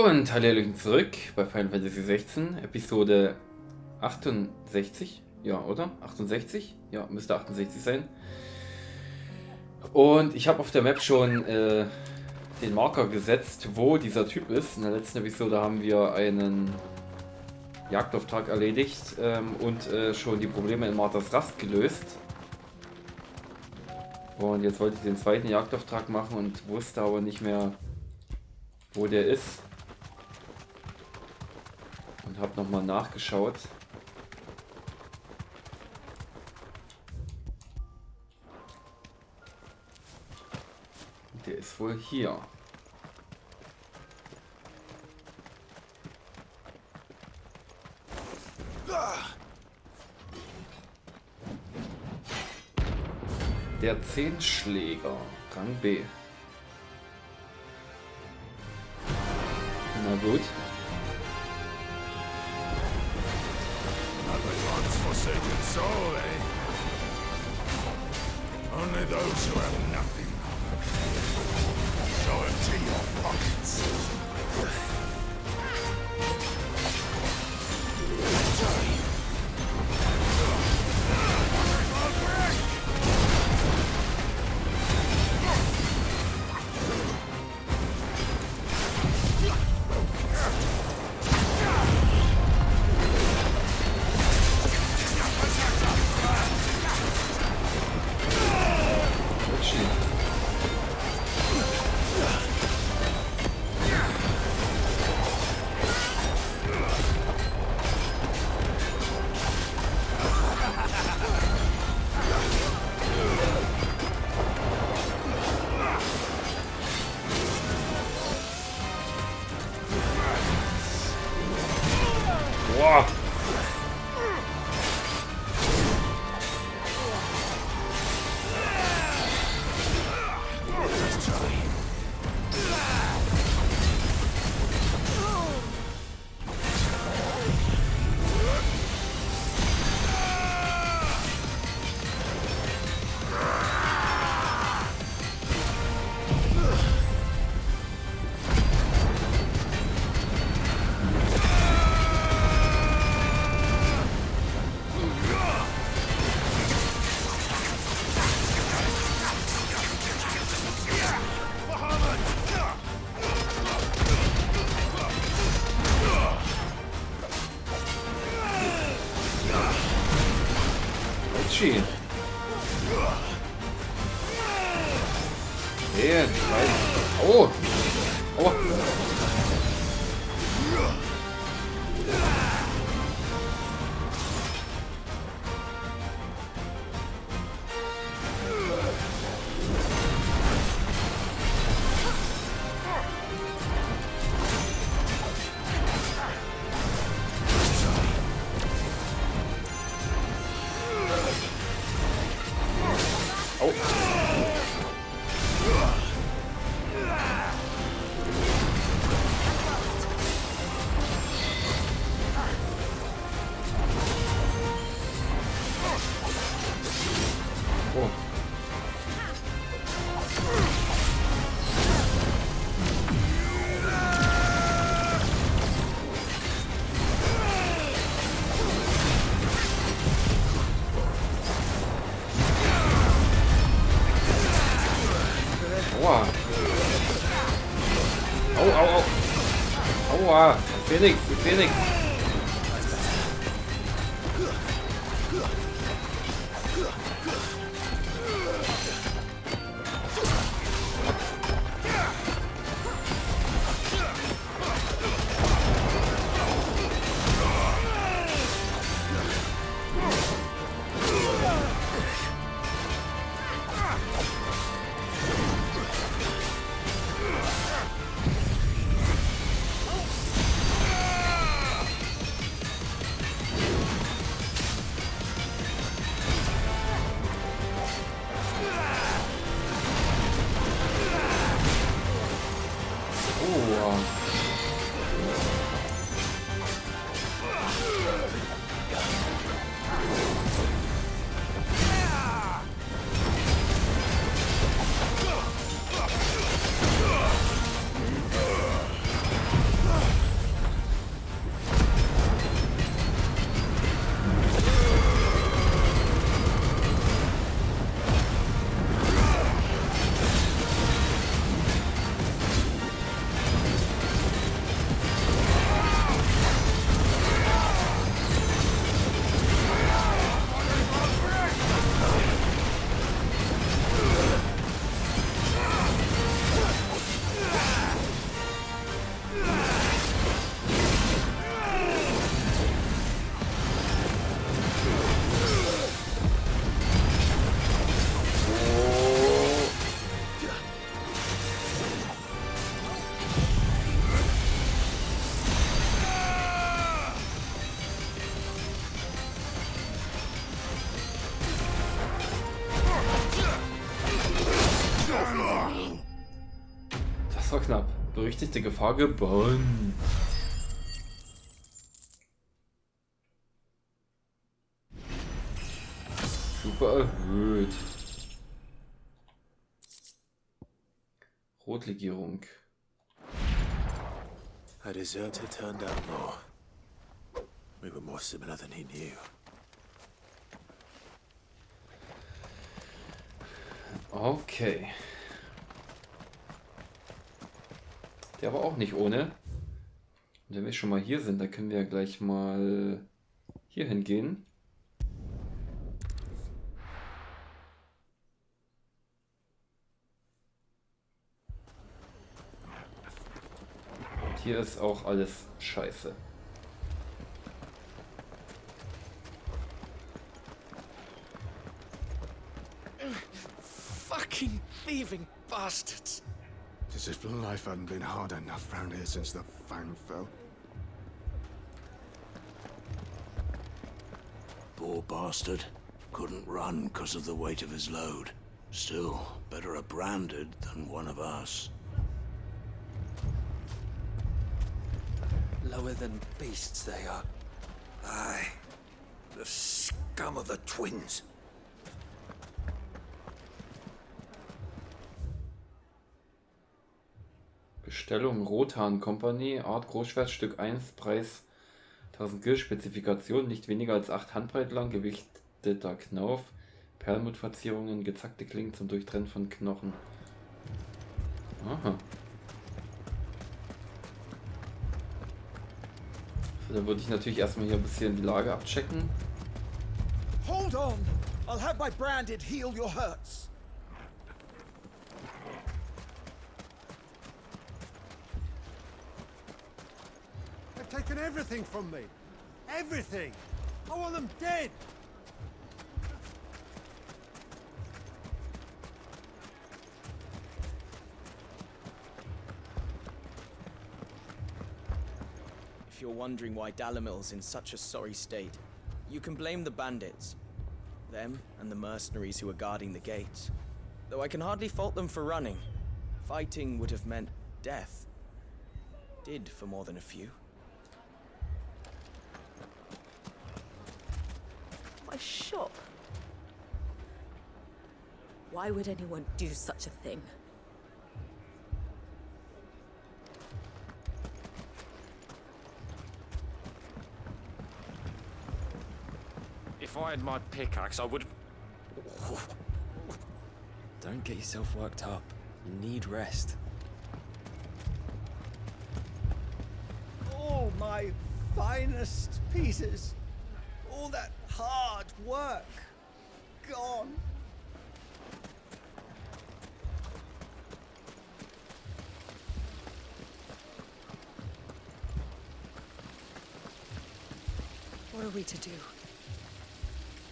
Und Hallöchen zurück bei Final Fantasy XVI, Episode 68, ja, oder? 68? Ja, müsste 68 sein. Und ich habe auf der Map schon den Marker gesetzt, wo dieser Typ ist. In der letzten Episode haben wir einen Jagdauftrag erledigt und schon die Probleme in Marthas Rast gelöst. Und jetzt wollte ich den zweiten Jagdauftrag machen und wusste aber nicht mehr, wo der ist. Und habe nochmal nachgeschaut. Der ist wohl hier. Der Zehnschläger, Rang B. Na gut. Forsaken soul, eh? Only those who have nothing. Show it to your pockets. Boah. Shit. Der Scheiße. Oh. Oh. Aua. Au, au, au. Aua. Ich seh nix, ich seh nix. Berechtigte Gefahr gewonnen. Stufe erhöht. Rotlegierung. A deserter turned outlaw. We were more similar than he knew. Okay. Der war auch nicht ohne. Und wenn wir schon mal hier sind, dann können wir ja gleich mal hier hingehen. Und hier ist auch alles scheiße. Fucking thieving bastards! As if life hadn't been hard enough round here since the fang fell. Poor bastard. Couldn't run because of the weight of his load. Still, better a branded than one of us. Lower than beasts they are. Aye. The scum of the twins. Bestellung Rothahn Company, Art Großschwert, Stück 1, Preis 1000 Gil, Spezifikation nicht weniger als 8 Handbreit lang, gewichteter Knauf, Perlmuttverzierungen, gezackte Klingen zum Durchtrennen von Knochen. Aha. So, dann würde ich natürlich erstmal hier ein bisschen die Lage abchecken. Hold on! I'll have my branded heal your hurts. They've taken everything from me. Everything. I want them dead. If you're wondering why Dalamil's in such a sorry state, you can blame the bandits. Them and the mercenaries who are guarding the gates. Though I can hardly fault them for running. Fighting would have meant death. Did for more than a few. My shop? Why would anyone do such a thing? If I had my pickaxe, I would have... Don't get yourself worked up. You need rest. All my finest pieces. All that hard work. Gone. What are we to do?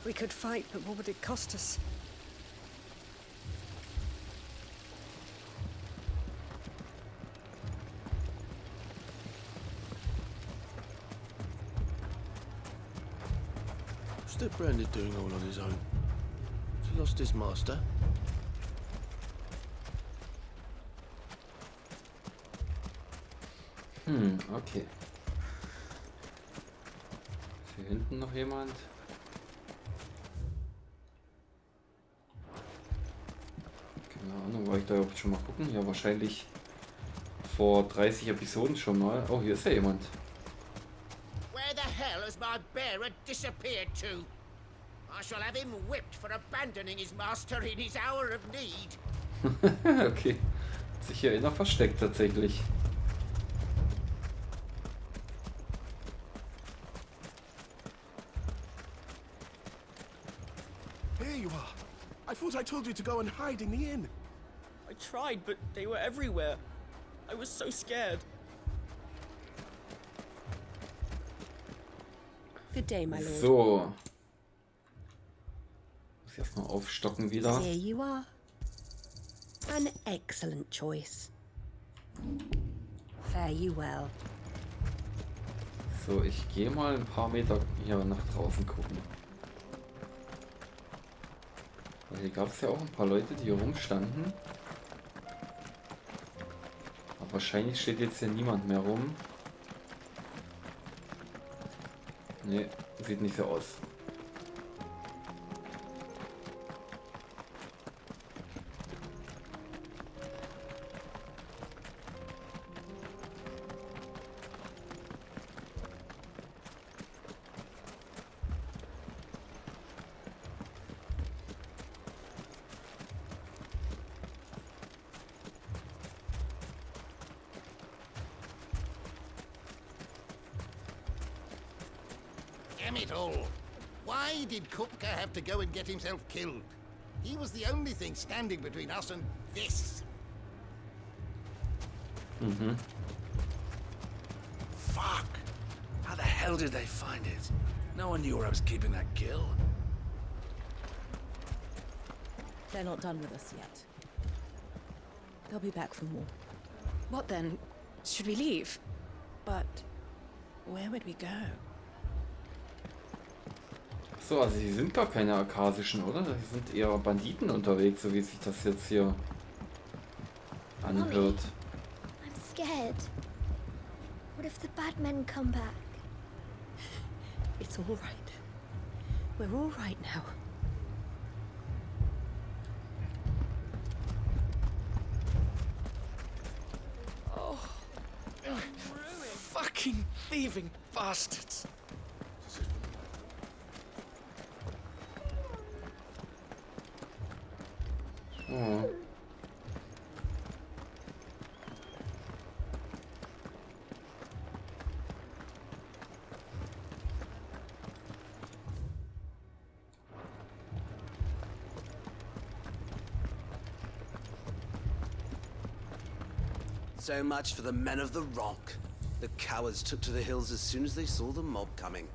We could fight, but what would it cost us? What's the branded doing all on his own? Has he lost his master? Okay. Ist hier hinten noch jemand? Keine Ahnung, war ich da überhaupt schon mal gucken? Ja, wahrscheinlich vor 30 Episoden schon mal. Oh, hier ist ja jemand. Where the hell has my bearer disappeared to? I shall have him whipped for abandoning his master in his hour of need. Okay. Hat sich hier einer versteckt tatsächlich. Here you are. I thought I told you to go and hide in the inn. I tried, but they were everywhere. I was so scared. Good day, my lord. So. Muss erstmal aufstocken wieder. Here you are. An excellent choice. Fare you well. So, ich gehe mal ein paar Meter hier nach draußen gucken. Weil hier gab es ja auch ein paar Leute, die hier rumstanden. Aber Wahrscheinlich steht jetzt hier niemand mehr rum. Nee, sieht nicht so aus. Damn it all. Why did Kupka have to go and get himself killed? He was the only thing standing between us and this. Fuck! How the hell did they find it? No one knew where I was keeping that gill. They're not done with us yet. They'll be back for more. What then? Should we leave? But where would we go? So, also die sind gar keine Arkasischen, oder? Die sind eher Banditen unterwegs, so wie sich das jetzt hier anhört. I'm scared. What if the bad men come back? It's all right. We're all right now. Oh. Fucking thieving bastards. Oh. So much for the men of the rock. The cowards took to the hills as soon as they saw the mob coming.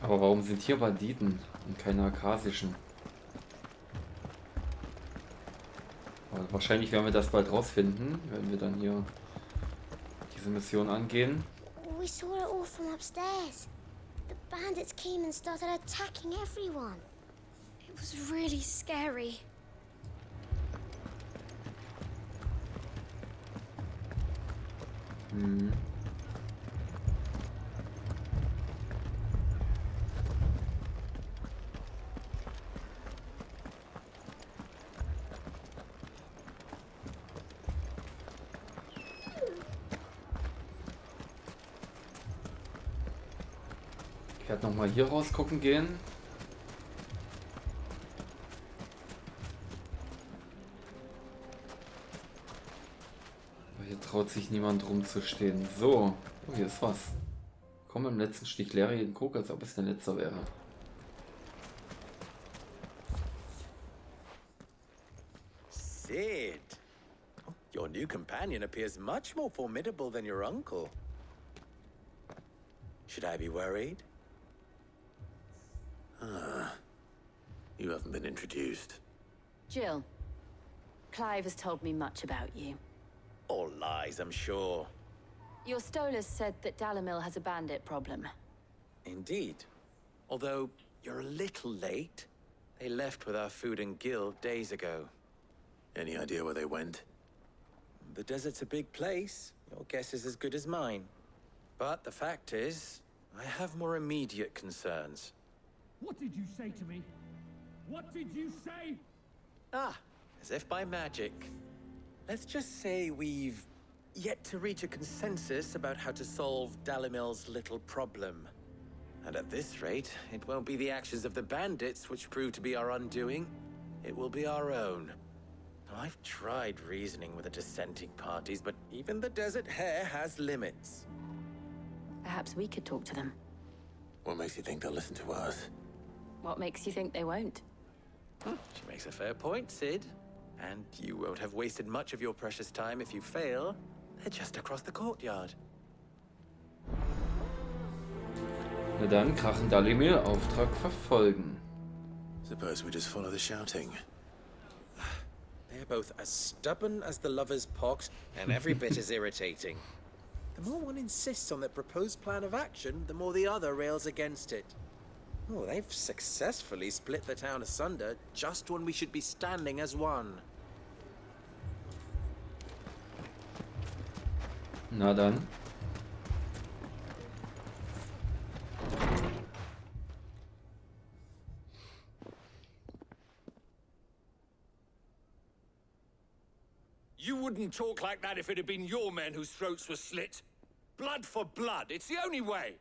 Aber warum sind hier Banditen und keine Arkasischen? Aber wahrscheinlich werden wir das bald rausfinden, wenn wir dann hier diese Mission angehen. We saw it all from upstairs. The bandits came and started attacking everyone. It was really scary. Ich werde nochmal hier raus gucken gehen. Aber hier traut sich niemand rumzustehen. So, oh, hier ist was. Komm im letzten Stich leere jeden Krug, als ob es der letzte wäre. Sid! Your new companion appears much more formidable than your uncle. Should I be worried? You haven't been introduced. Jill, Clive has told me much about you. All lies, I'm sure. Your Stolas said that Dalamil has a bandit problem. Indeed. Although, you're a little late. They left with our food and guild days ago. Any idea where they went? The desert's a big place. Your guess is as good as mine. But the fact is, I have more immediate concerns. What did you say to me? What did you say? Ah, as if by magic. Let's just say we've yet to reach a consensus about how to solve Dalamil's little problem. And at this rate, it won't be the actions of the bandits which prove to be our undoing. It will be our own. Now, I've tried reasoning with the dissenting parties, but even the Desert Hare has limits. Perhaps we could talk to them. What makes you think they'll listen to us? What makes you think they won't? She makes a fair point, Sid. And you won't have wasted much of your precious time if you fail. They're just across the courtyard. Na dann, Krachen Dalimir, Auftrag verfolgen. Suppose we just follow the shouting. They're both as stubborn as the lover's pox, and every bit as irritating. The more one insists on their proposed plan of action, the more the other rails against it. Oh, they've successfully split the town asunder just when we should be standing as one. Na dann. You wouldn't talk like that if it had been your men whose throats were slit. Blood for blood, it's the only way.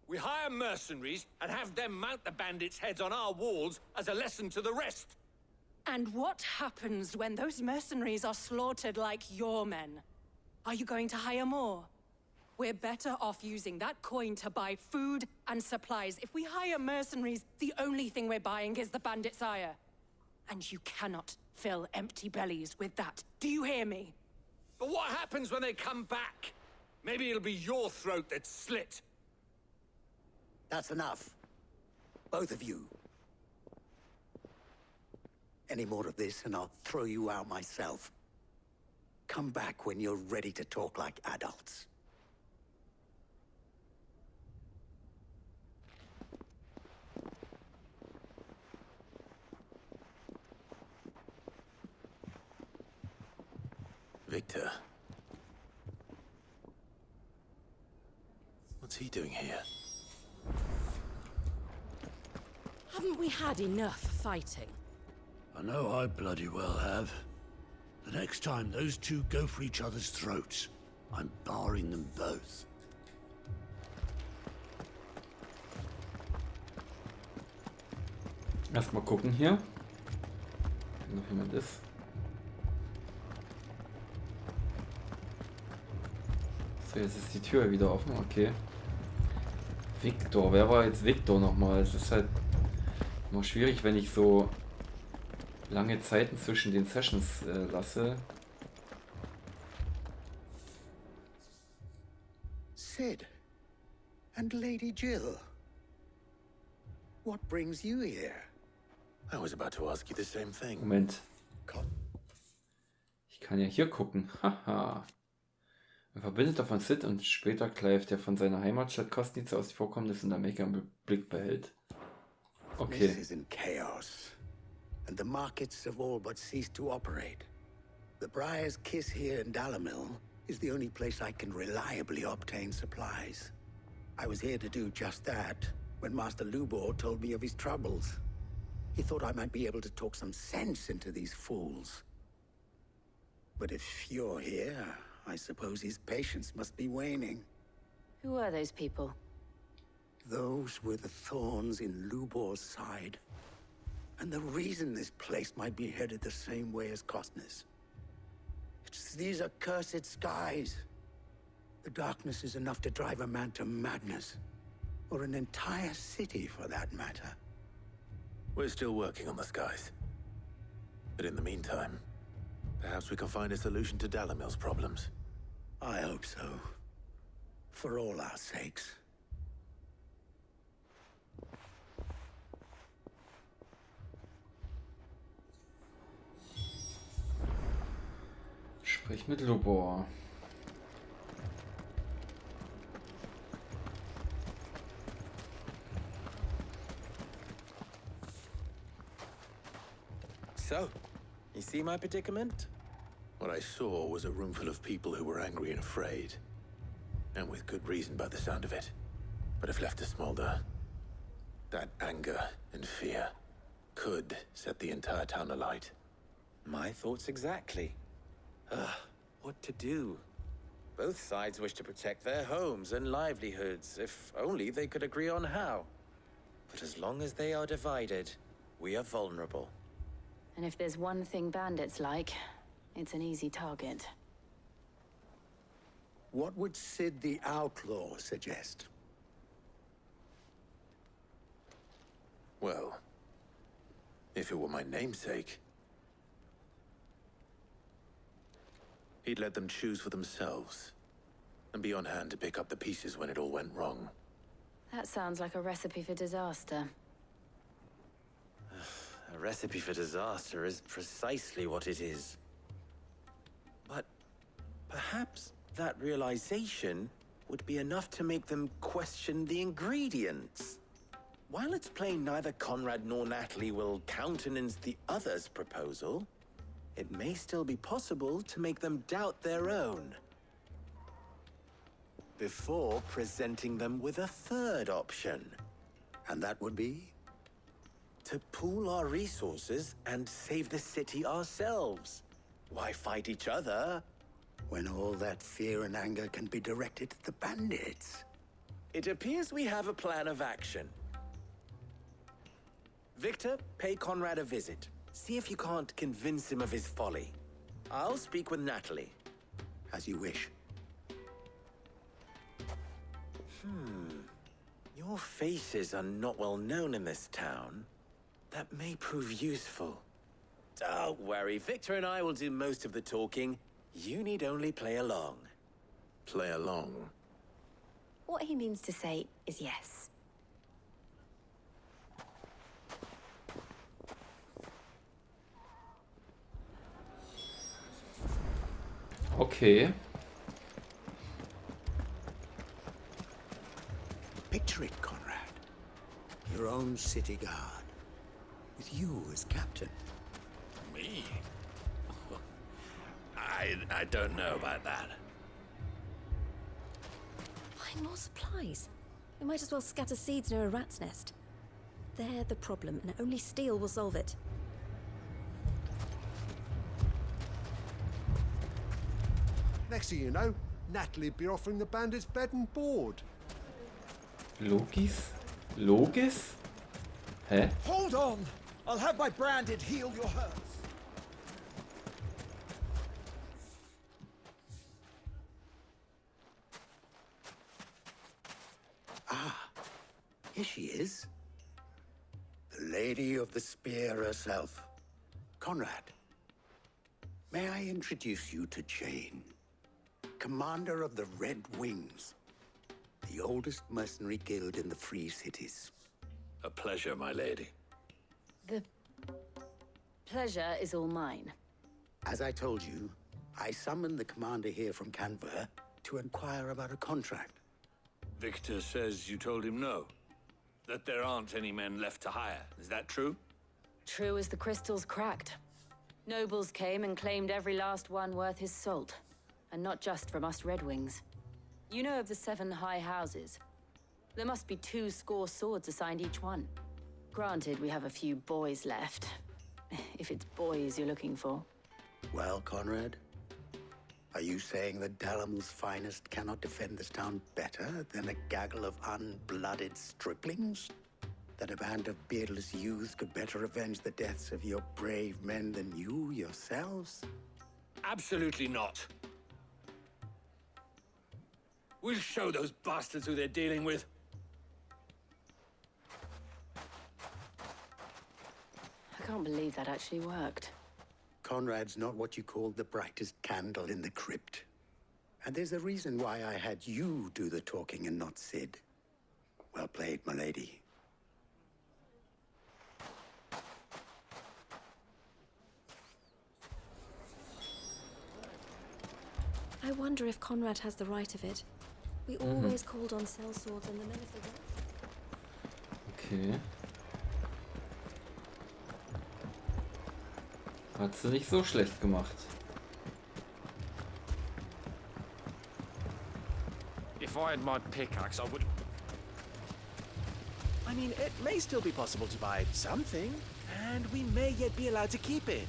We hire mercenaries and have them mount the bandits' heads on our walls as a lesson to the rest. And what happens when those mercenaries are slaughtered like your men? Are you going to hire more? We're better off using that coin to buy food and supplies. If we hire mercenaries, the only thing we're buying is the bandit's ire. And you cannot fill empty bellies with that. Do you hear me? But what happens when they come back? Maybe it'll be your throat that's slit. That's enough. Both of you. Any more of this and I'll throw you out myself. Come back when you're ready to talk like adults. Victor. What's he doing here? Haven't we had enough fighting? I know I bloody well have. The next time those two go for each other's throats, I'm barring them both. Erstmal gucken hier. Wenn noch jemand ist. So, jetzt ist die Tür wieder offen. Okay. Victor. Wer war jetzt Victor nochmal? Es ist halt immer schwierig, wenn ich so lange Zeiten zwischen den Sessions lasse. Sid and Lady Jill. What brings you here? I was about to ask you the same thing. Moment. Ich kann ja hier gucken. Haha. Ein Verbündeter von Sid und später Clive, der von seiner Heimatstadt Kostnitzer aus die Vorkommnisse in Amerika im Blick behält. Okay. This is in chaos, and the markets have all but ceased to operate. The Briar's Kiss here in Dalamil is the only place I can reliably obtain supplies. I was here to do just that when Master Lubor told me of his troubles. He thought I might be able to talk some sense into these fools. But if you're here, I suppose his patience must be waning. Who are those people? Those were the thorns in Lubor's side. And the reason this place might be headed the same way as Kostner's. It's these accursed skies. The darkness is enough to drive a man to madness. Or an entire city, for that matter. We're still working on the skies. But in the meantime, perhaps we can find a solution to Dalamil's problems. I hope so. For all our sakes. Sprich mit Lubor. So, you see my predicament? What I saw was a room full of people who were angry and afraid. And with good reason by the sound of it. But if left to smolder, that anger and fear could set the entire town alight. My thoughts exactly. What to do? Both sides wish to protect their homes and livelihoods, if only they could agree on how. But as long as they are divided, we are vulnerable. And if there's one thing bandits like, it's an easy target. What would Sid the Outlaw suggest? Well, if it were my namesake, he'd let them choose for themselves, and be on hand to pick up the pieces when it all went wrong. That sounds like a recipe for disaster. A recipe for disaster is precisely what it is. But perhaps that realization would be enough to make them question the ingredients. While it's plain neither Conrad nor Natalie will countenance the other's proposal, it may still be possible to make them doubt their own. before presenting them with a third option. And that would be? To pool our resources and save the city ourselves. Why fight each other? When all that fear and anger can be directed at the bandits. It appears we have a plan of action. Victor, pay Conrad a visit. See if you can't convince him of his folly. I'll speak with Natalie. As you wish. Your faces are not well known in this town. That may prove useful. Don't worry, Victor and I will do most of the talking. You need only play along. Play along? What he means to say is yes. Okay. Picture it, Conrad. Your own city guard. With you as captain. Me? I don't know about that. Find more supplies. We might as well scatter seeds near a rat's nest. They're the problem, and only steel will solve it. Next thing you know, Natalie'd be offering the bandits bed and board. Logis? Logis? Hä? Hold on! I'll have my branded heal your hurts. Here she is. The Lady of the Spear herself. Conrad, may I introduce you to Jane, commander of the Red Wings, the oldest mercenary guild in the Free Cities. A pleasure, my lady. The pleasure is all mine. As I told you, I summoned the commander here from Canberra to inquire about a contract. Victor says you told him no. That there aren't any men left to hire. Is that true? True as the crystals cracked. Nobles came and claimed every last one worth his salt. And not just from us Red Wings. You know of the 7 high houses. There must be 2 swords assigned each one. Granted, we have a few boys left. If it's boys you're looking for. Well, Conrad, are you saying that Dalamil's finest cannot defend this town better than a gaggle of unblooded striplings? That a band of beardless youths could better avenge the deaths of your brave men than you yourselves? Absolutely not. We'll show those bastards who they're dealing with. I can't believe that actually worked. Conrad's not what you call the brightest candle in the crypt. And there's a reason why I had you do the talking and not Sid. Well played, my lady. I wonder if Conrad has the right of it. We always called on sellswords and the men of the world. Okay. Hat sie nicht so schlecht gemacht. If I had my pickaxe, I would... I mean, it may still be possible to buy something, and we may yet be allowed to keep it.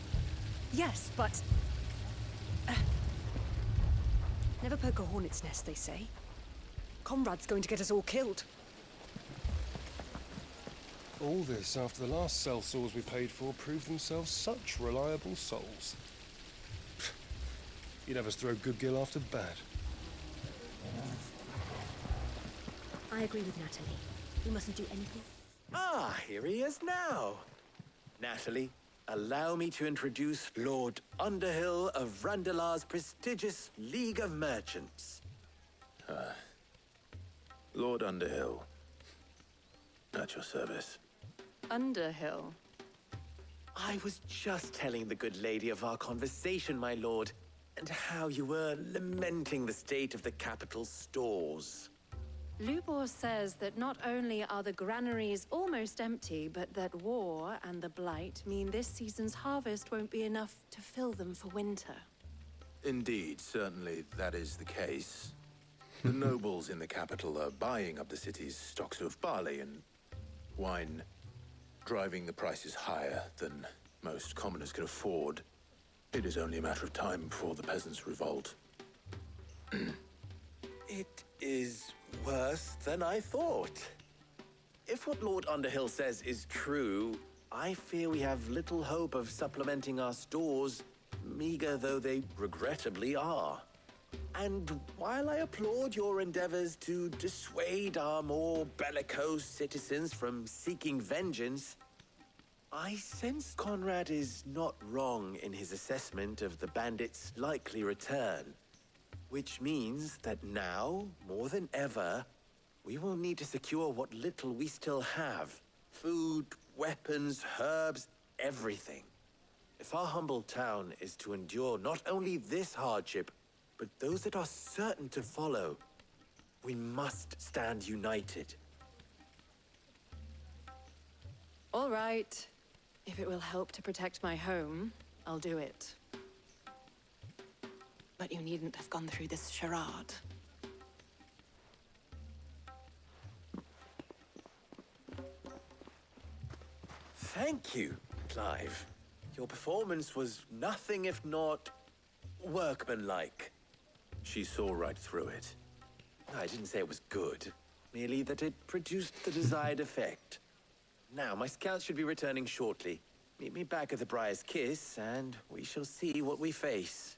Yes, but... never poke a hornet's nest, they say. Conrad's going to get us all killed. All this after the last sellswords we paid for proved themselves such reliable souls. You'd have us throw good gil after bad. I agree with Natalie. We mustn't do anything. Ah, here he is now. Natalie, allow me to introduce Lord Underhill of Randalar's prestigious League of Merchants. Lord Underhill. At your service. Underhill. I was just telling the good lady of our conversation, my lord, and how you were lamenting the state of the capital's stores. Lubor says that not only are the granaries almost empty, but that war and the Blight mean this season's harvest won't be enough to fill them for winter. Indeed, certainly that is the case. The nobles in the capital are buying up the city's stocks of barley and wine, driving the prices higher than most commoners can afford. It is only a matter of time before the peasants revolt. It is worse than I thought. If what Lord Underhill says is true, I fear we have little hope of supplementing our stores, meager though they regrettably are. And while I applaud your endeavors to dissuade our more bellicose citizens from seeking vengeance, I sense Conrad is not wrong in his assessment of the bandits' likely return. Which means that now, more than ever, we will need to secure what little we still have. Food, weapons, herbs, everything. If our humble town is to endure not only this hardship, but those that are certain to follow, we must stand united. All right. If it will help to protect my home, I'll do it. But you needn't have gone through this charade. Thank you, Clive. Your performance was nothing if not workmanlike. She saw right through it. I didn't say it was good, merely that it produced the desired effect. Now, my scouts should be returning shortly. Meet me back at the Briar's Kiss, and we shall see what we face.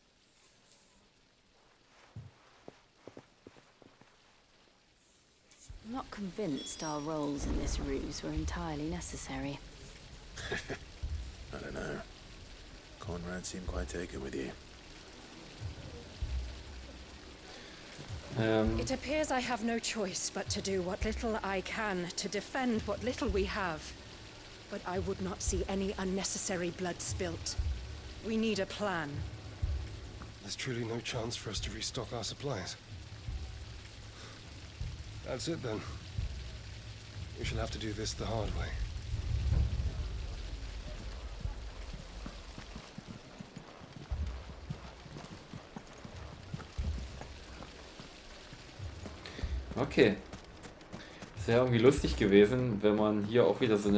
I'm not convinced our roles in this ruse were entirely necessary. I don't know. Conrad seemed quite taken with you. It appears I have no choice but to do what little I can to defend what little we have. But I would not see any unnecessary blood spilt. We need a plan. There's truly no chance for us to restock our supplies. That's it then. We shall have to do this the hard way. Okay. Es wäre irgendwie lustig gewesen, wenn man hier auch wieder so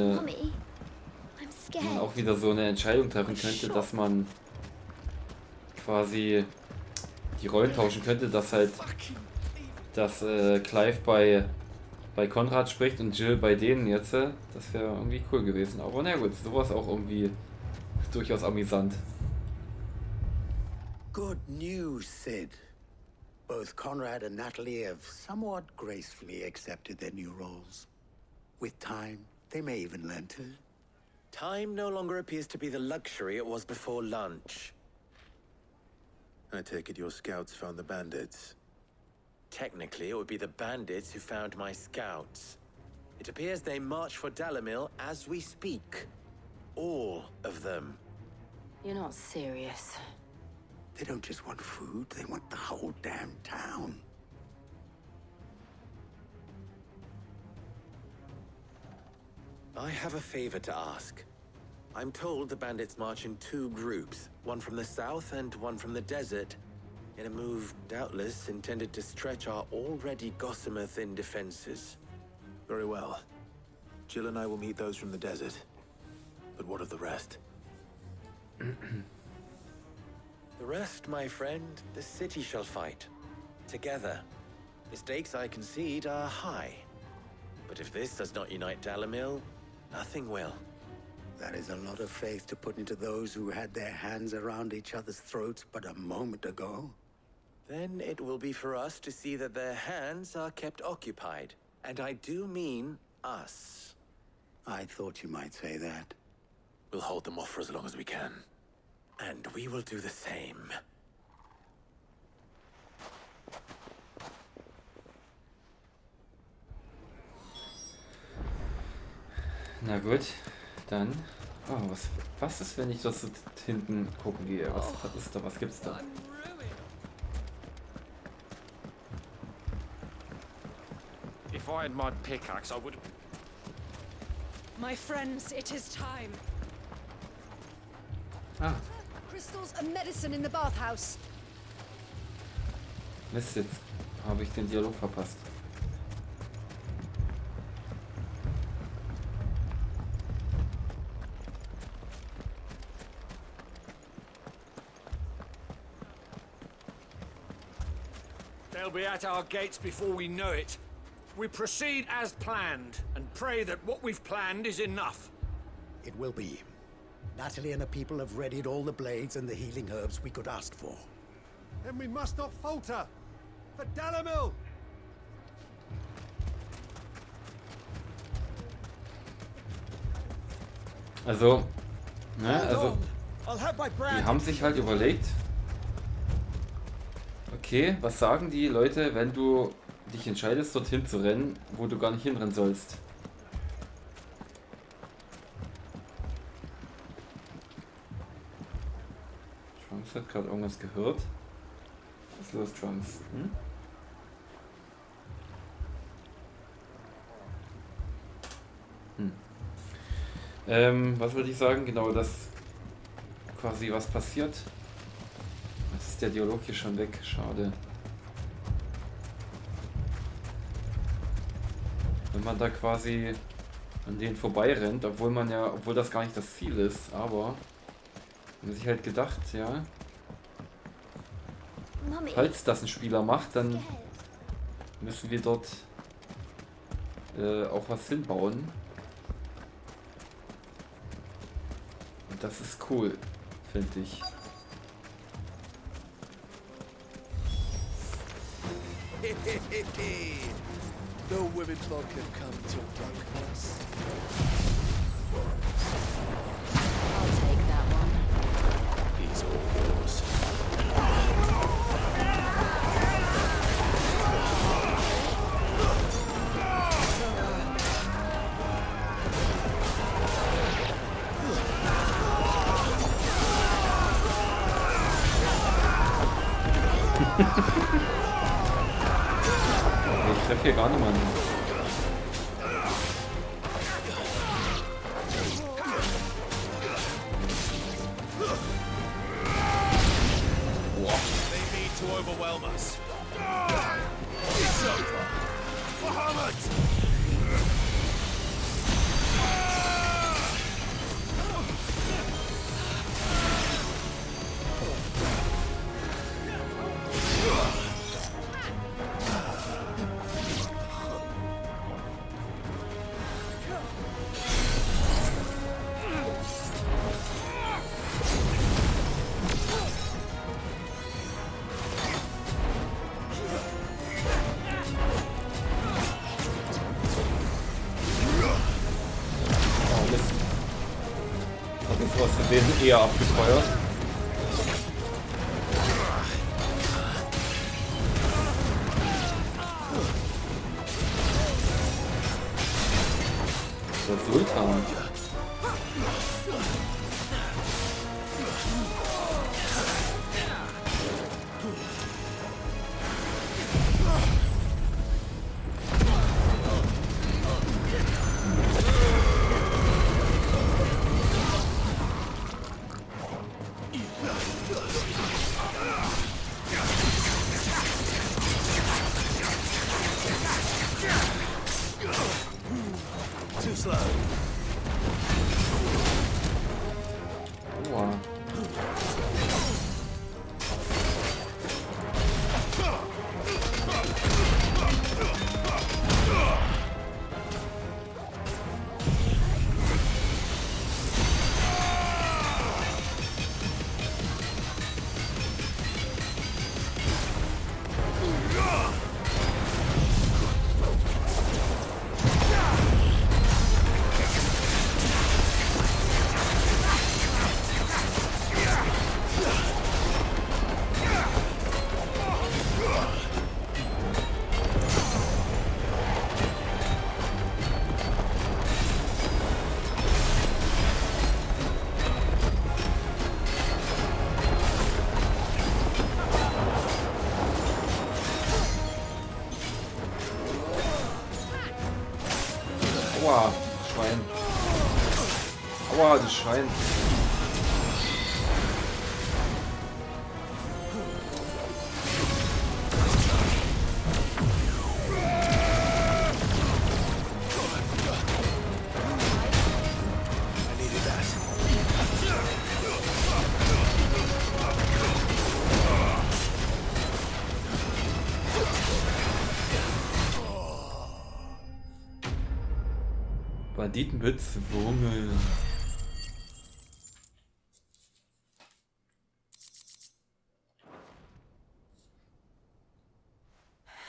eine Entscheidung treffen könnte, dass man quasi die Rollen tauschen könnte, dass halt Clive bei Konrad spricht und Jill bei denen jetzt. Das wäre irgendwie cool gewesen. Aber na gut, sowas auch irgendwie durchaus amüsant. Good news, Sid. Both Conrad and Natalie have somewhat gracefully accepted their new roles. With time, they may even learn to. Time no longer appears to be the luxury it was before lunch. I take it your scouts found the bandits. Technically, it would be the bandits who found my scouts. It appears they march for Dalimil as we speak. All of them. You're not serious. They don't just want food, they want the whole damn town. I have a favor to ask. I'm told the bandits march in two groups, one from the south and one from the desert, in a move doubtless intended to stretch our already gossamer-thin defenses. Very well. Jill and I will meet those from the desert. But what of the rest? The rest, my friend, the city shall fight. Together. The stakes, I concede, are high. But if this does not unite Dalimil, nothing will. That is a lot of faith to put into those who had their hands around each other's throats but a moment ago. Then it will be for us to see that their hands are kept occupied. And I do mean us. I thought you might say that. We'll hold them off for as long as we can. And we will do the same. Na gut, dann. Oh, was ist, wenn ich das so hinten gucken gehe? Was ist da? Was gibt's da? If I had my pickaxe, I would. My friends, it is time. Ah. Crystals and medicine in the bathhouse. Mist, jetzt habe ich den Dialog verpasst. They'll be at our gates before we know it. We proceed as planned, and pray that what we've planned is enough. It will be. Natalie and her people have readied all the blades and the healing herbs we could ask for. Then we must not falter! For Dalamil! Also, ne, also, die haben sich halt überlegt, okay, was sagen die Leute, wenn du dich entscheidest, dorthin zu rennen, wo du gar nicht hinrennen sollst? Trunks hat gerade irgendwas gehört. Was ist los, Trunks? Was würde ich sagen? Genau, das quasi was passiert. Jetzt ist der Dialog hier schon weg. Schade. Wenn man da quasi an denen vorbeirennt, obwohl das gar nicht das Ziel ist, aber man sich halt gedacht, ja, falls das ein Spieler macht, dann müssen wir dort auch was hinbauen. Und das ist cool, finde ich. No women folk have come to welcome us. I'll take that one. He's all yours. Ich treffe hier gar niemanden. They mean to overwhelm us. It's over. Muhammad! Wir sind eher abgefeuert. Der Sultan. Too slow. Wow. Aua, Schwein. Aua, das Schwein. Banditen bezwungen.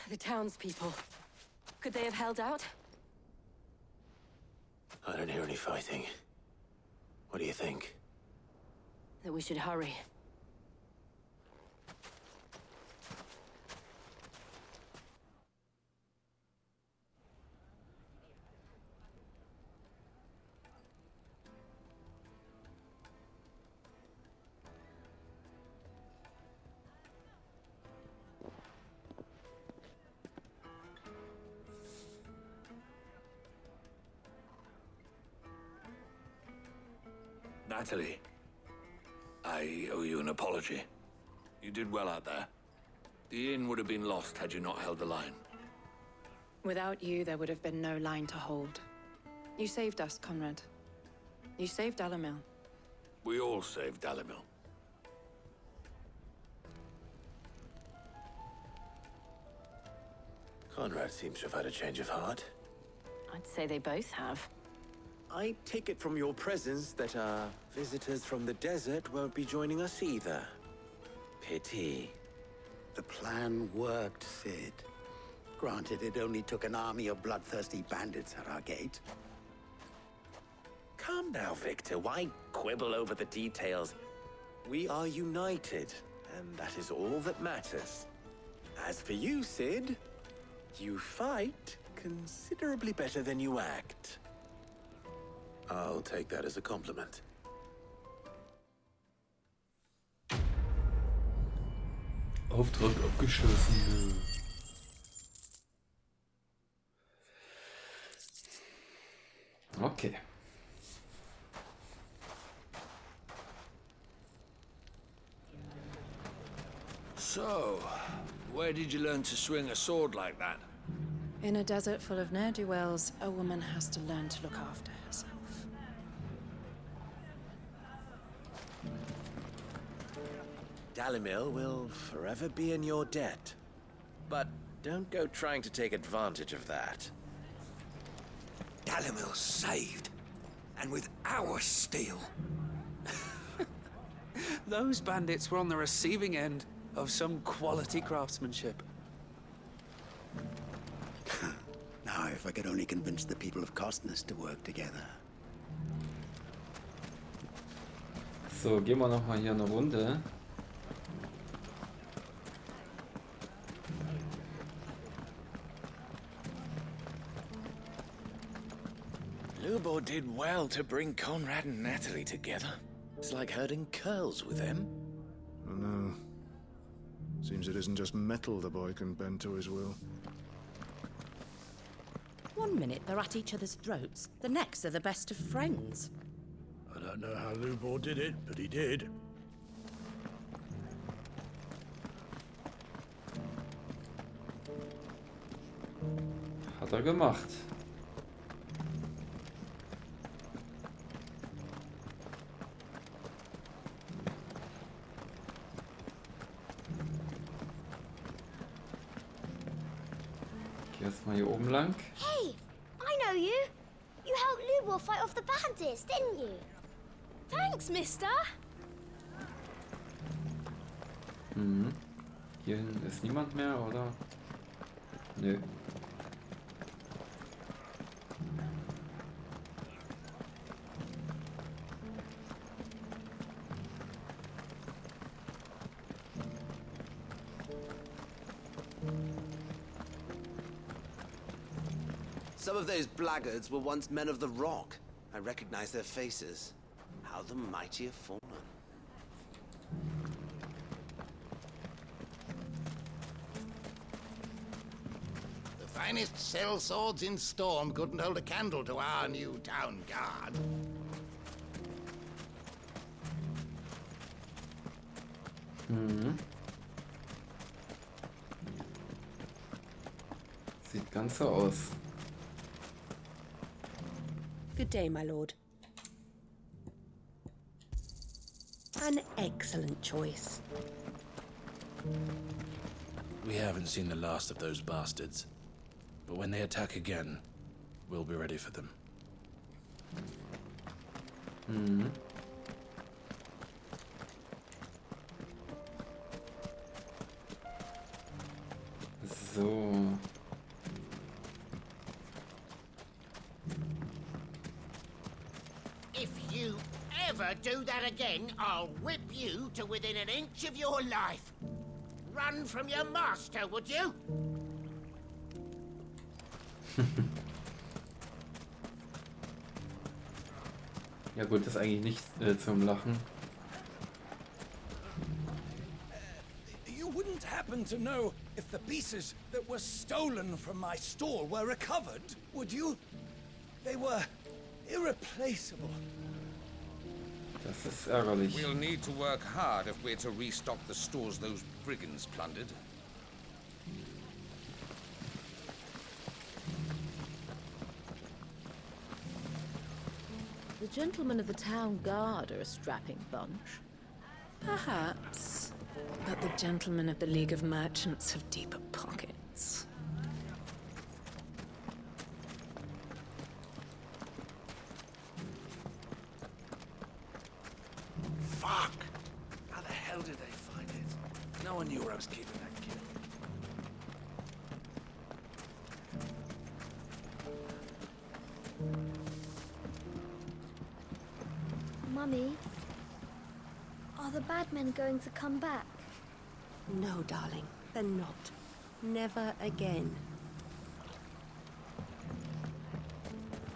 The townspeople. Could they have held out? I don't hear any fighting. What do you think? That we should hurry. Natalie, I owe you an apology. You did well out there. The inn would have been lost had you not held the line. Without you, there would have been no line to hold. You saved us, Conrad. You saved Dalamil. We all saved Dalamil. Conrad seems to have had a change of heart. I'd say they both have. I take it from your presence that our visitors from the desert won't be joining us either. Pity. The plan worked, Sid. Granted, it only took an army of bloodthirsty bandits at our gate. Calm now, Victor. Why quibble over the details? We are united, and that is all that matters. As for you, Sid, you fight considerably better than you act. I'll take that as a compliment. Auftrag abgeschlossen. Okay. So, where did you learn to swing a sword like that? In a desert full of ne'er-do-wells, a woman has to learn to look after herself. Dalamil will forever be in your debt. But don't go trying to take advantage of that. Dalamil saved, and with our steel. Those bandits were on the receiving end of some quality craftsmanship. Now, if I could only convince the people of Costness to work together. So, gehen wir noch mal hier eine Runde. Lubo did well to bring Conrad and Natalie together. It's like herding curls with them. Oh no. Seems it isn't just metal the boy can bend to his will. One minute they're at each other's throats, the next they're the best of friends. I don't know how Lubo did it, but he did. Hat er gemacht. Erstmal hier oben lang. Hey, I know you. You helped Lubo fight off the bandits, didn't you? Thanks, mister. Mhm. Hier hinten ist niemand mehr, oder? Nö. Some of those blackguards were once men of the Rock. I recognize their faces. How the mighty have fallen. The finest cell swords in Storm couldn't hold a candle to our new town guard. Mhm. Sieht ganz so aus. Good day, my lord. An excellent choice. We haven't seen the last of those bastards. But when they attack again, we'll be ready for them. Mhm. So. If you ever do that again, I'll whip you to within an inch of your life. Run from your master, would you? Ja gut, das ist eigentlich nicht zum Lachen. You wouldn't happen to know if the pieces that were stolen from my store were recovered, would you? They were irreplaceable. Das ist ärgerlich. We'll need to work hard if we're to restock the stores those brigands plundered. The gentlemen of the town guard are a strapping bunch. Perhaps. But the gentlemen of the League of Merchants have deeper pockets. Fuck! How the hell did they find it? No one knew where I was keeping that kid. Mummy, are the bad men going to come back? No, darling, they're not. Never again.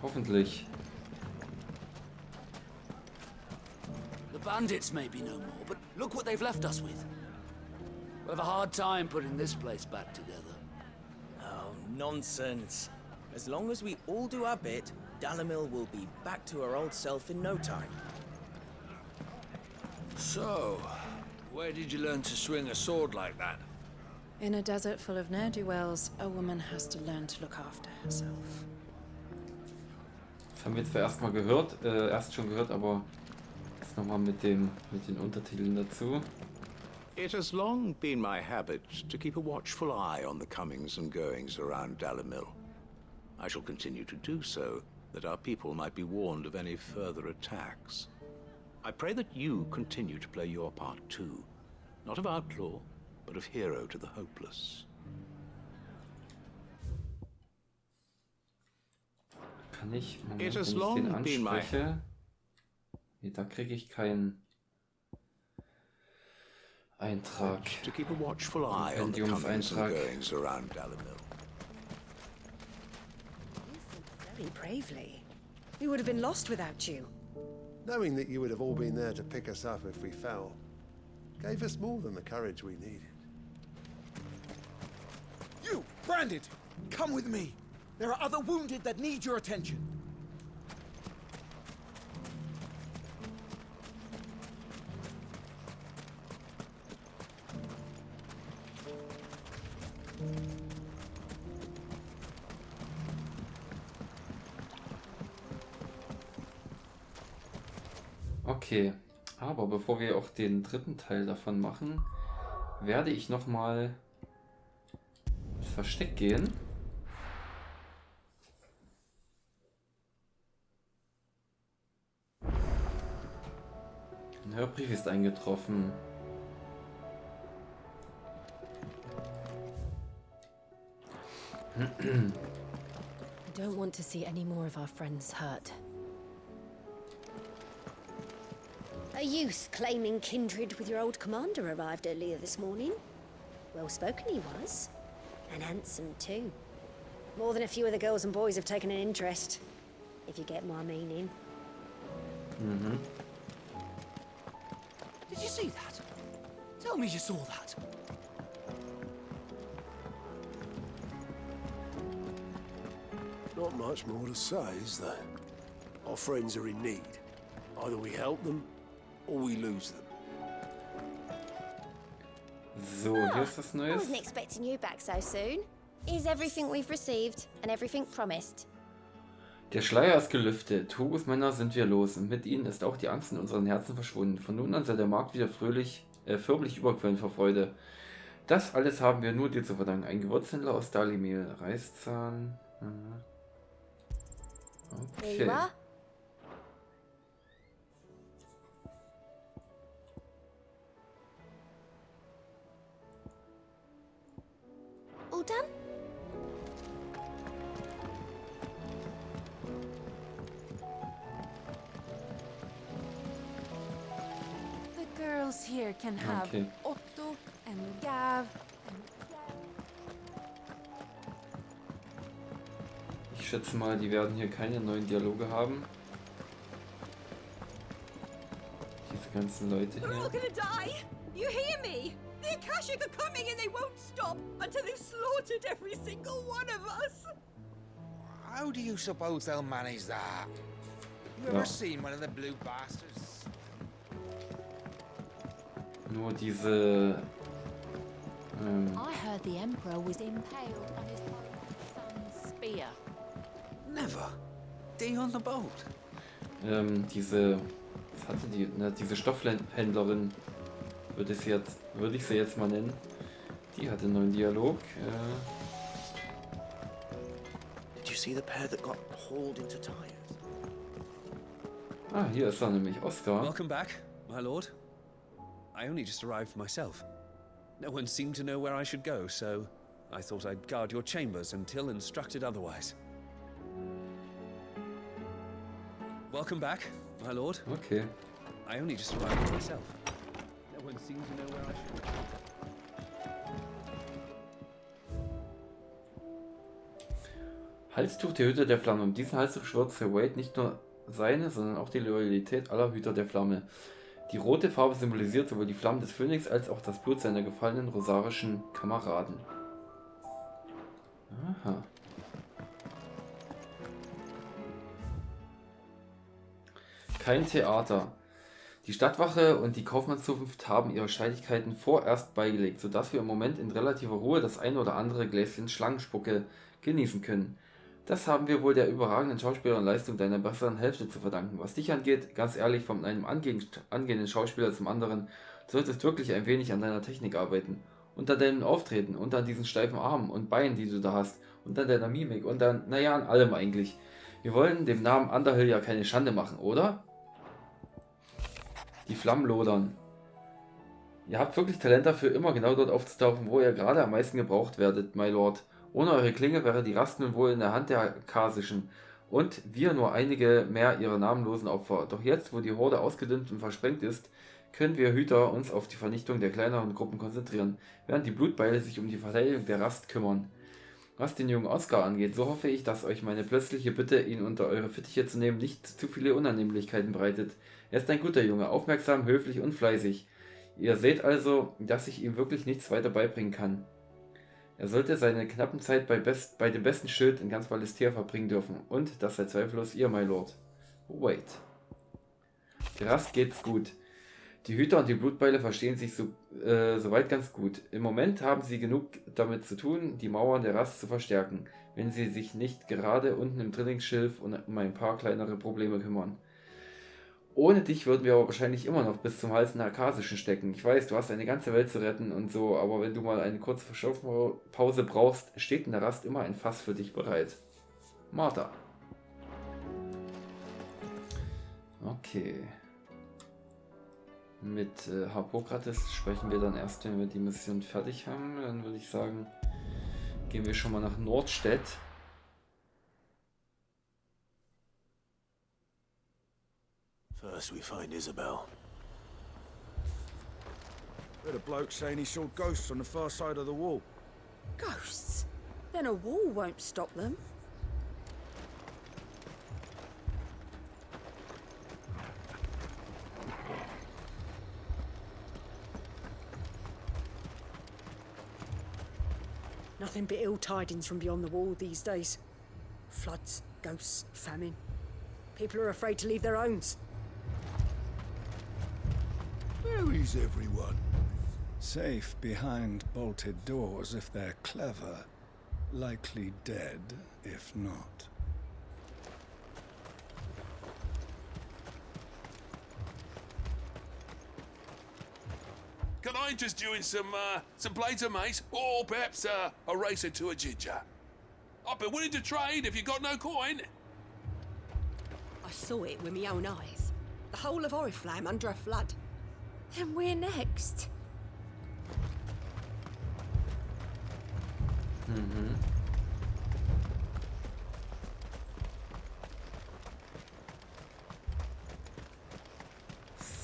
Hoffentlich. The bandits may be no more, but look what they've left us with. We'll have a hard time putting this place back together. Oh, nonsense. As long as we all do our bit, Dalimil will be back to her old self in no time. So, where did you learn to swing a sword like that? In a desert full of ne'er-do-wells, a woman has to learn to look after herself. Das haben wir zwar erst schon gehört, aber jetzt nochmal mit den Untertiteln dazu. It has long been my habit to keep a watchful eye on the comings and goings around Dalimil. I shall continue to do so, that our people might be warned of any further attacks. I pray that you continue to play your part too, not of outlaw, but of hero to the hopeless. Kann ich, Moment, wenn ich den anspreche... Nee, da kriege ich keinen Eintrag. To keep a watchful eye on the comings and goings around Dalimil. Very bravely. We would have been lost without you. Knowing that you would have all been there to pick us up if we fell, gave us more than the courage we needed. You, Branded! Come with me! There are other wounded that need your attention. Okay, aber bevor wir auch den dritten Teil davon machen, werde ich nochmal ins Versteck gehen. Ein Hörbrief ist eingetroffen. I don't want to see any more of our friends hurt. A youth claiming kindred with your old commander arrived earlier this morning. Well spoken he was. And handsome too. More than a few of the girls and boys have taken an interest. If you get my meaning. Mhm. Did you see that? Tell me you saw that. Not much more to say, is there? Our friends are in need. Either we help them, or we lose them. So, hier ist was I Neues. wasn't expecting you back so soon. Is everything we've received and everything promised? Der Schleier ist gelüftet. Hugos Männer sind wir los. Und mit ihnen ist auch die Angst in unseren Herzen verschwunden. Von nun an soll der Markt wieder förmlich überquellen vor Freude. Das alles haben wir nur dir zu verdanken. Ein Gewürzhändler aus Dalimil. Reißzahn. Here you Okay. are. done? The girls here can have Okay. Otto and Gav and Ich schätze mal, die werden hier keine neuen Dialoge haben. Diese ganzen Leute We're all hier. gonna die! You hear me? The Akashic are coming and they won't stop until they've slaughtered every single one of us! How do you suppose they'll manage that? You Ja. ever seen one of the blue bastards? Nur diese... I heard the Emperor was impaled on his son's spear. Never. Day on the boat. Diese... Was hatte die? Na, diese Stoffhändlerin würde ich sie jetzt mal nennen. Die hatte einen neuen Dialog. Did you see the pair that got hauled into tires? Ah, hier ist er nämlich, Oscar. Welcome back, my lord. I only just arrived myself. No one seemed to know where I should go, so I thought I'd guard your chambers until instructed otherwise. Welcome back, my lord. Okay. I only just arrived myself. No one seemed to know where I should go. Halstuch der Hüter der Flamme. Um diesen Halstuch schwört Sir Wade nicht nur seine, sondern auch die Loyalität aller Hüter der Flamme. Die rote Farbe symbolisiert sowohl die Flammen des Phönix als auch das Blut seiner gefallenen rosarischen Kameraden. Aha. Kein Theater. Die Stadtwache und die Kaufmannszunft haben ihre Streitigkeiten vorerst beigelegt, sodass wir im Moment in relativer Ruhe das ein oder andere Gläschen Schlangenspucke genießen können. Das haben wir wohl der überragenden Schauspieler und Leistung deiner besseren Hälfte zu verdanken. Was dich angeht, ganz ehrlich, von einem angehenden Schauspieler zum anderen, du solltest wirklich ein wenig an deiner Technik arbeiten. Und an deinem Auftreten und an diesen steifen Armen und Beinen, die du da hast. Und an deiner Mimik und an, naja, an allem eigentlich. Wir wollen dem Namen Underhill ja keine Schande machen, oder? Die Flammen lodern. Ihr habt wirklich Talent dafür, immer genau dort aufzutauchen, wo ihr gerade am meisten gebraucht werdet, my lord. Ohne eure Klinge wäre die Rast nun wohl in der Hand der Akasischen. Und wir nur einige mehr ihrer namenlosen Opfer. Doch jetzt, wo die Horde ausgedünnt und versprengt ist, können wir Hüter uns auf die Vernichtung der kleineren Gruppen konzentrieren, während die Blutbeile sich um die Verteidigung der Rast kümmern. Was den jungen Oscar angeht, so hoffe ich, dass euch meine plötzliche Bitte, ihn unter eure Fittiche zu nehmen, nicht zu viele Unannehmlichkeiten bereitet. Er ist ein guter Junge, aufmerksam, höflich und fleißig. Ihr seht also, dass ich ihm wirklich nichts weiter beibringen kann. Er sollte seine knappen Zeit bei dem besten Schild in ganz Valisthea verbringen dürfen. Und das sei zweifellos ihr, my lord. Wait. Der Rast geht's gut. Die Hüter und die Blutbeile verstehen sich soweit ganz gut. Im Moment haben sie genug damit zu tun, die Mauern der Rast zu verstärken, wenn sie sich nicht gerade unten im Drillingsschilf um ein paar kleinere Probleme kümmern. Ohne dich würden wir aber wahrscheinlich immer noch bis zum Hals in der Akasischen stecken. Ich weiß, du hast eine ganze Welt zu retten und so, aber wenn du mal eine kurze Verschnaufpause brauchst, steht in der Rast immer ein Fass für dich bereit. Martha. Okay. Mit Harpokrates sprechen wir dann erst, wenn wir die Mission fertig haben. Dann würde ich sagen, gehen wir schon mal nach Nordstedt. First we find Isabel. Heard a bloke saying he saw ghosts on the far side of the wall. Ghosts? Then a wall won't stop them. Nothing but ill tidings from beyond the wall these days. Floods, ghosts, famine. People are afraid to leave their homes. Where is everyone? Safe behind bolted doors if they're clever. Likely dead if not. Can I interest you in some blades of mace, or perhaps a racer to a ginger? I'd be willing to trade if you got no coin. I saw it with my own eyes. The whole of Oriflamme under a flood. Then we're next. Mhm.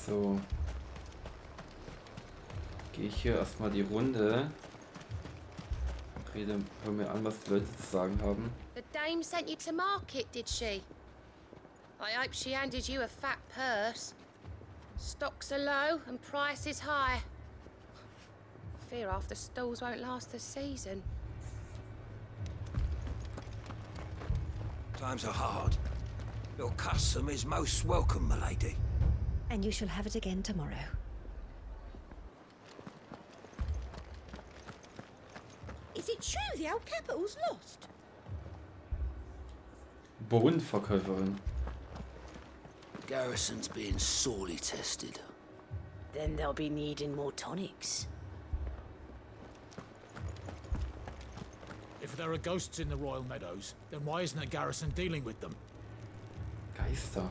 So. Gehe ich hier erstmal die Runde. Rede, hör mir an, was die Leute zu sagen haben. The dame sent you to market, did she? I hope she handed you a fat purse. Stocks are low and prices high. Fear half the stalls won't last the season. Times are hard. Your custom is most welcome, my lady. And you shall have it again tomorrow. Is it true the old capital's lost? Bohnenverkäuferin. Garrison's being sorely tested. Then they'll be needing more tonics. If there are ghosts in the Royal Meadows, then why isn't a garrison dealing with them? Geister.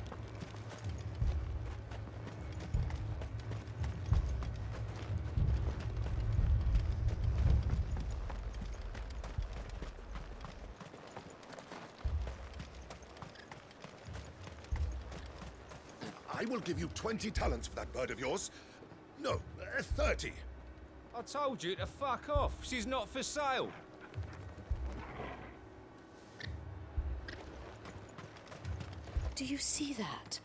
I will give you 20 talents for that bird of yours. No, 30. I told you to fuck off. She's not for sale. Do you see that?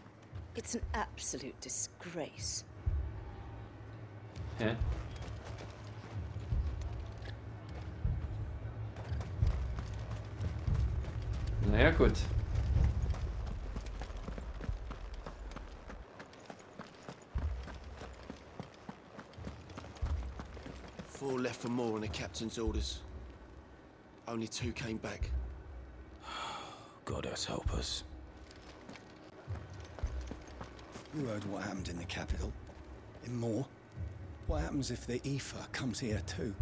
It's an absolute disgrace. Hä? Naja, gut. Four left for more on the captain's orders. Only 2 came back. God help us. You heard what happened in the capital? In Moor? What happens if the Aoife comes here too?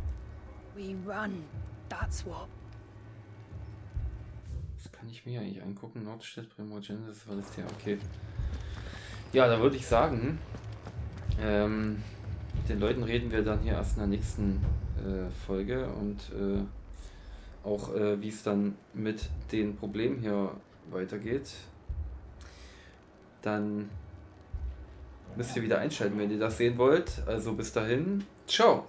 We run. That's what. Das kann ich mir eigentlich angucken. Nordstadt, Primogenesis, war das ja okay. Ja, da würde ich sagen, mit den Leuten reden wir dann hier erst in der nächsten Folge und auch wie es dann mit den Problemen hier weitergeht. Dann müsst ihr wieder einschalten, wenn ihr das sehen wollt. Also bis dahin, ciao!